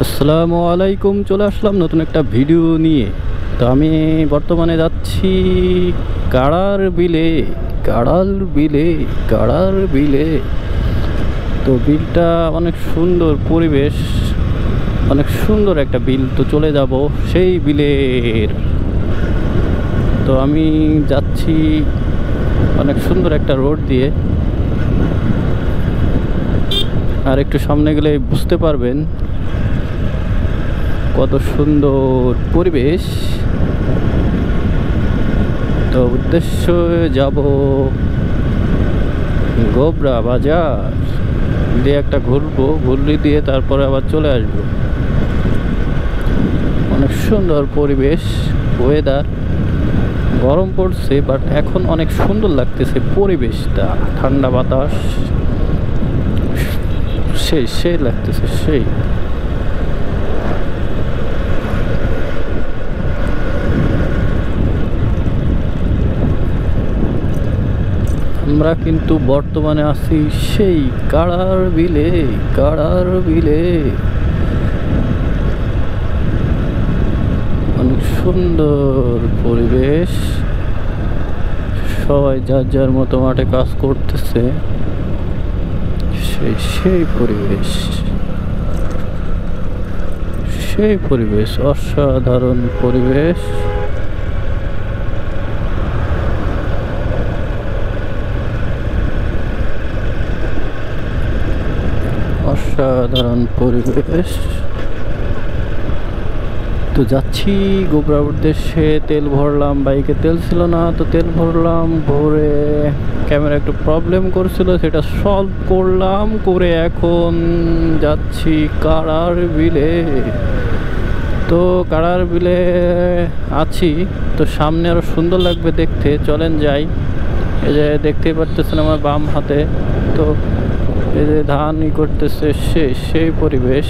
আসসালামু আলাইকুম। চলে আসলাম নতুন একটা ভিডিও নিয়ে। তো আমি বর্তমানে যাচ্ছি কাড়ার বিলে। কাড়ার বিলে তো বিলটা অনেক সুন্দর পরিবেশ, অনেক সুন্দর একটা বিল। তো চলে যাব সেই বিলের। তো আমি যাচ্ছি অনেক সুন্দর একটা রোড দিয়ে, আর একটু সামনে গেলে বুঝতে পারবেন কত সুন্দর পরিবেশ। তো উদ্দেশ্য যাব গোবরা বাজার দিয়ে, একটা ঘুরবো, ঘুরলি দিয়ে তারপরে আবার চলে আসবো। অনেক সুন্দর পরিবেশ, ওয়েদার গরম পড়ছে বাট এখন অনেক সুন্দর লাগতেছে পরিবেশটা, ঠান্ডা বাতাস, সেই লাগতেছে সেই। আমরা কিন্তু বর্তমানে আছি সেই কাড়ার বিলে। অনেক সুন্দর পরিবেশ, সবাই যার যার মতো মাঠে কাজ করতেছে। সেই পরিবেশ অসাধারণ পরিবেশ। অসাধারণ পরিবেশ। তো যাচ্ছি গোবরা উদ্দেশ্যে। তেল ভরলাম, বাইকে তেল ছিল না, তো তেল ভরলাম, ভরে ক্যামেরা একটু প্রবলেম করছিল, সেটা সলভ করলাম, করে এখন যাচ্ছি কাড়ার বিলে। তো কাড়ার বিলে আছি, তো সামনে আরো সুন্দর লাগবে দেখতে, চলেন যাই। এই যে দেখতেই পারতেছেন আমার বাম হাতে, তো এই যে ধান করতেছে, সেই পরিবেশ,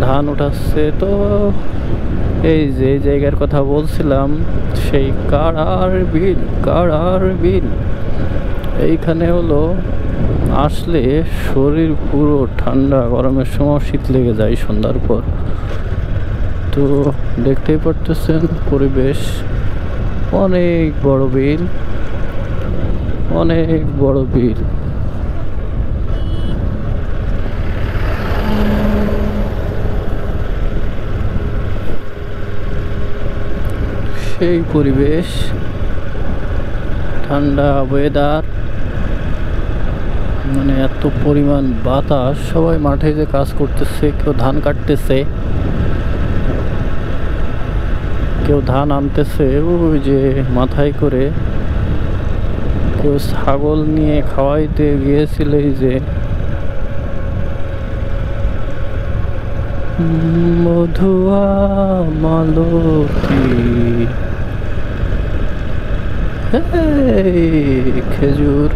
ধান উঠাচ্ছে। তো এই যে জায়গার কথা বলছিলাম, সেই কাড়ার বিল এইখানে হলো আসলে শরীর পুরো ঠান্ডা, গরমের সময় শীত লেগে যায় সন্ধ্যার পর। তো দেখতেই পারতেছেন পরিবেশ, অনেক বড় বিল। সেই পরিবেশ, ঠান্ডা ওয়েদার, মানে এত পরিমাণ বাতাস। সবাই মাঠে যে কাজ করতেছে, কেউ ধান কাটতেছে, কেউ ধান আনতেছে ওই যে মাথায় করে, কেউ ছাগল নিয়ে খাওয়াইতে গিয়েছিল। এই যে মধুয়া মালতী, খেজুর,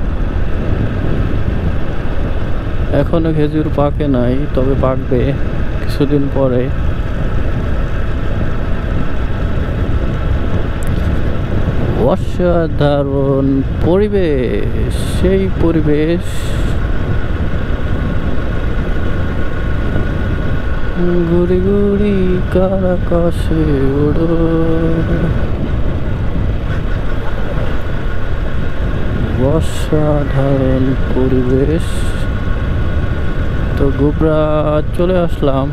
এখনো খেজুর পাকে নাই, তবে পাকবে কিছুদিন পরে। অসাধারণ পরিবেশ, সেই পরিবেশ। গুড়ি গুড়ি কার আকাশে ওড়ো, অসাধারণ পরিবেশ। তো গোবরা চলে আসলাম।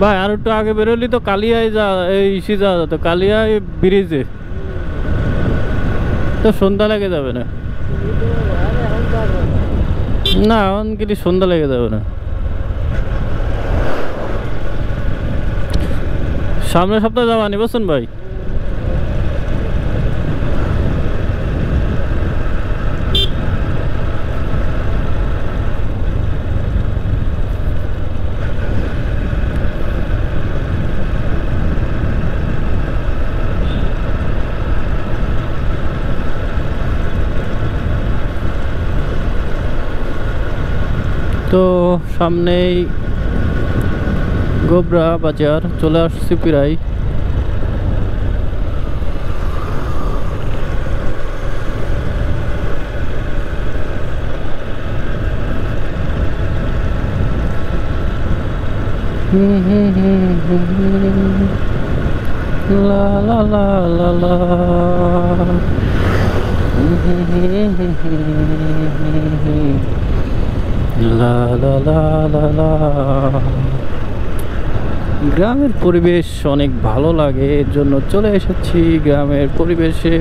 ভাই আর একটু আগে বেরোলি তো কালিয়ায় যা, এই ইসি যাওয়া যেত, কালিয়ায় ব্রিজে। তো সন্ধ্যা লেগে যাবে না? না এখন কি সন্ধ্যা লেগে যাবে না? সামনের সপ্তাহে যাওয়া নি বসুন ভাই। তো সামনেই গোবরা বাজার, চলে আসছি প্রায়। লা লা লা লা লা। লা লা লা লা লা। গ্রামের পরিবেশ অনেক ভালো লাগে, এর জন্য চলে এসেছি গ্রামের পরিবেশে।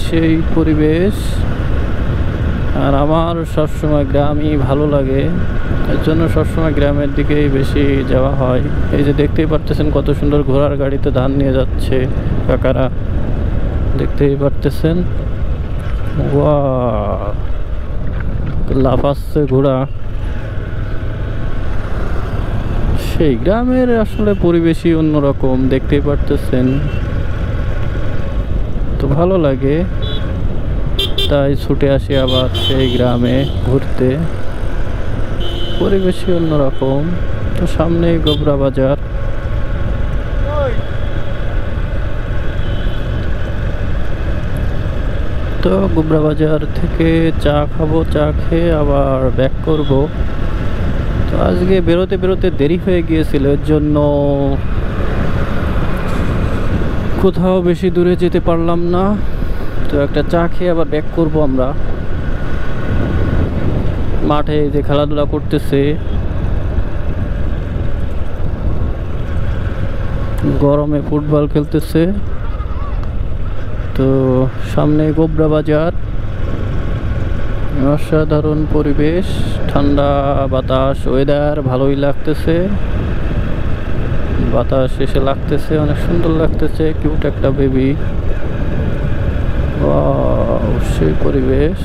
সেই পরিবেশ, আর আমার সবসময় গ্রামই ভালো লাগে, এর জন্য সবসময় গ্রামের দিকেই বেশি যাওয়া হয়। এই যে দেখতেই পারতেছেন কত সুন্দর ঘোড়ার গাড়িতে ধান নিয়ে যাচ্ছে কাকারা, দেখতেই পারতেছেন। ওয়াও, লাফাচ্ছে ঘোড়া। সেই গ্রামের আসলে পরিবেশই অন্যরকম, দেখতেই পারতেছেন, তো ভালো লাগে, তাই ছুটে আসি আবার সেই গ্রামে ঘুরতে। পরিবেশই অন্যরকম। তো সামনেই গোবরা বাজার। তো গোবরা বাজার থেকে চা খাবো, চা খেয়ে আবার ব্যাক করব। তো আজকে বেরোতে বেরোতে দেরি হয়ে গিয়েছিল, এর জন্য কোথাও বেশি দূরে যেতে পারলাম না। তো একটা চা খেয়ে আবার ব্যাক করব আমরা। মাঠে যে খেলাধুলা করতেছে, গরমে ফুটবল খেলতেছে। তো সামনে গোবরা বাজার, অসাধারণ পরিবেশ, ঠান্ডা বাতাস, ওয়েদার ভালোই লাগতেছে, বাতাস এসে লাগতেছে, অনেক সুন্দর লাগতেছে, কিউট একটা বেবি। সেই পরিবেশ।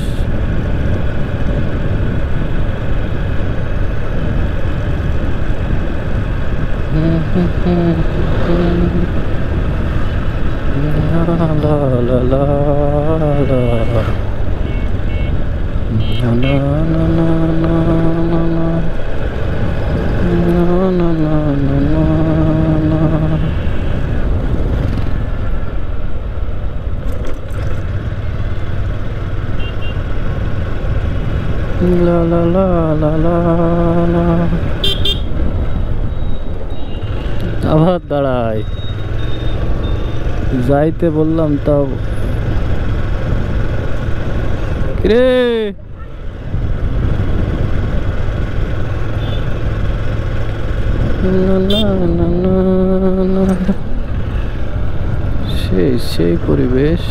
La la la la la la। আবার দাঁড়াই, যাইতে বললাম তাও। রে সেই পরিবেশ।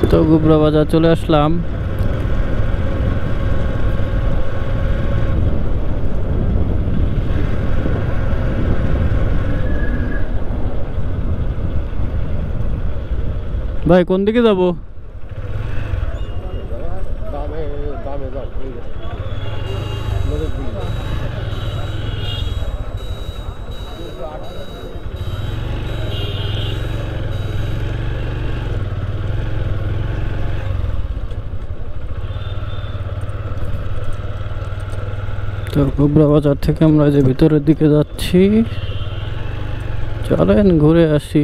তো গোবরা বাজার চলে আসলাম। ভাই কোন দিকে যাব? তো গোবরা বাজার থেকে আমরা যে ভিতরের দিকে যাচ্ছি, চলেন ঘুরে আসি।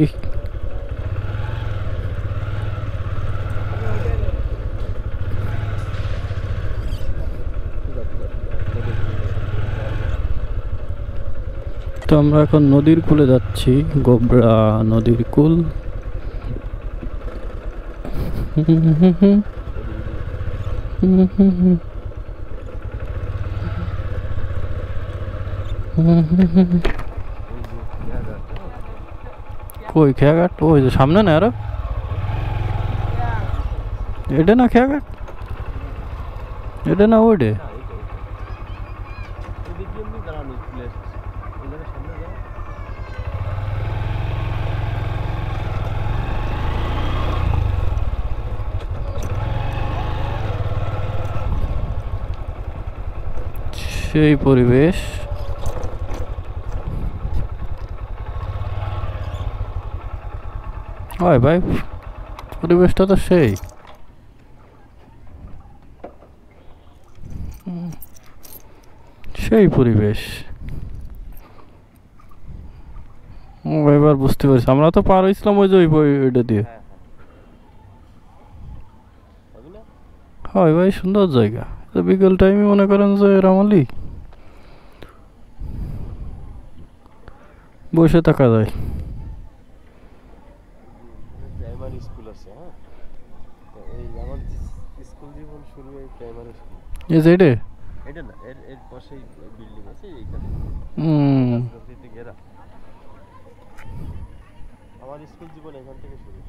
তো আমরা এখন নদীর কূলে যাচ্ছি, গোবরা নদীর কূল। কই খেয়াঘাট? ওই যে সামনে না, আরো এটা না খেয়াঘাট, এটা না ওইডে। সেই পরিবেশ। হয় ভাই, পরিবেশটা তো সেই। সেই পরিবেশ। এবার বুঝতে পারছি, আমরা তো পার হইছিলাম ওই যে ওইটা দিয়ে। হয় ভাই, সুন্দর জায়গা। বিকেল টাইমে মনে করেন যে রামালি বসে থাকা যায়। প্রাইমারি স্কুল আছে, হ্যাঁ, এই আমার স্কুল জীবন শুরু হয় প্রাইমারি স্কুল। এই যে এটা না, এর পাশেই বিল্ডিং আছে এইখানে, ঘেরা। আমার স্কুল জীবন এখান থেকে শুরু।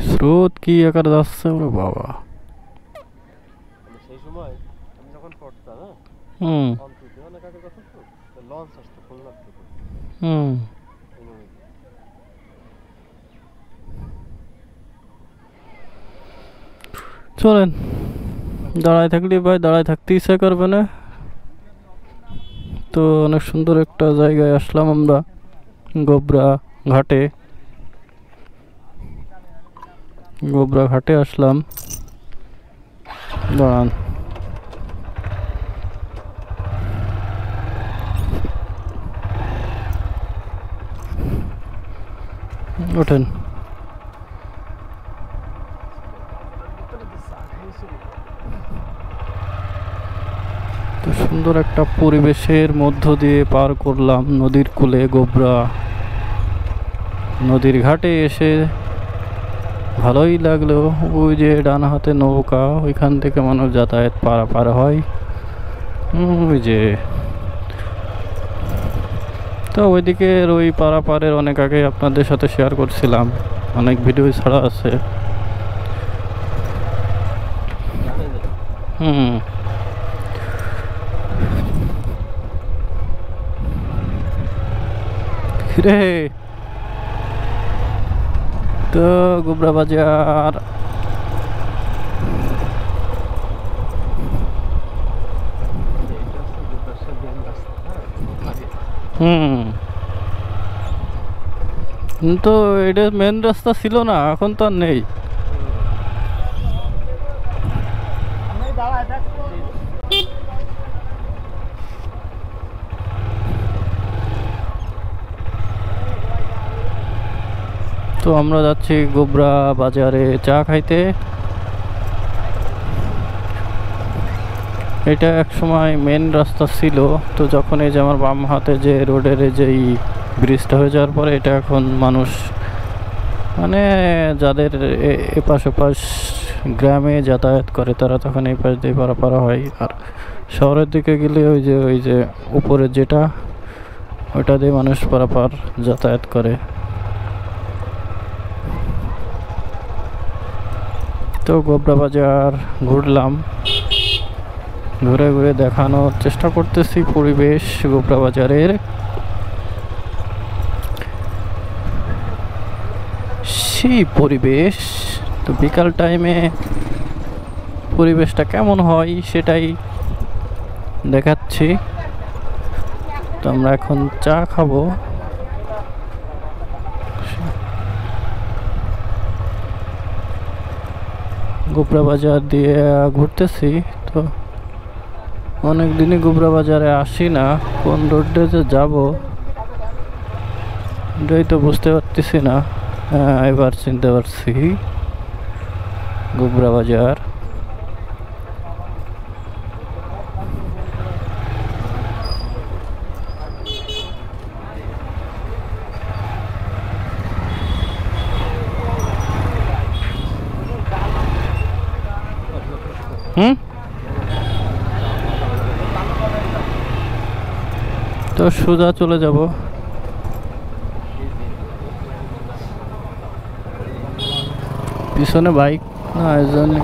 স্রোত কি আকার যাচ্ছে ওরে বাবা। সেই সময় আমি যখন পড়তাম, অনেক আগে কথা তো লঞ্চ আসতো খুলনা থেকে। চলেন, দাঁড়ায় থাকলে ভাই দাঁড়ায় থাকতে ইচ্ছা করবে না। তো অনেক সুন্দর একটা জায়গায় আসলাম আমরা, গোবরা ঘাটে। গোবরা ঘাটে আসলাম। দাঁড়ান, ওঠেন। তো সুন্দর একটা পরিবেশের মধ্য দিয়ে পার করলাম নদীর কূলে গোবরা নদীর ঘাটে এসে ভালোই লাগলো। ওই যে ডান হাতে নৌকা, ওইখান থেকে মানুষ যাতায়াত পারাপার হয়। ওই যে তো ওইদিকে ওই পারাপারের অনেক আগে আপনাদের সাথে শেয়ার করছিলাম, অনেক ভিডিও ছাড়া আছে। রে তো গোবরা বাজার তো এটা মেন রাস্তা ছিল না, এখন তো আর নেই। তো আমরা যাচ্ছি গোবরা বাজারে চা খাইতে। এটা এক সময় মেন রাস্তা ছিল, তো যখন এই যে আমার বাম হাতে যে রোডের যেই ব্রিজটা হয়ে যাওয়ার পরে এটা এখন মানুষ মানে যাদের এপাশ ওপাশ গ্রামে যাতায়াত করে তারা তখন এই পাশ দিয়ে পারাপার হয়। আর শহরের দিকে গেলে ওই যে উপরে যেটা ওইটা দিয়ে মানুষ পারাপার যাতায়াত করে। তো গোবরা বাজার ঘুরলাম, ঘুরে ঘুরে দেখানোর চেষ্টা করতেছি পরিবেশ গোবরা বাজারের। সেই পরিবেশ তো বিকাল টাইমে পরিবেশটা কেমন হয় সেটাই দেখাচ্ছি। তো আমরা এখন চা খাবো। গোবরা বাজার দিয়ে ঘুরতেছি, তো অনেক দিনই গোবরা বাজারে আসি না। কোন রোডে যে যাবো এটাই তো বুঝতে পারতেছি না। এবার চিনতে পারছি, গোবরা বাজার। তো সোজা চলে যাব। পিছনে বাইক না, এজন্য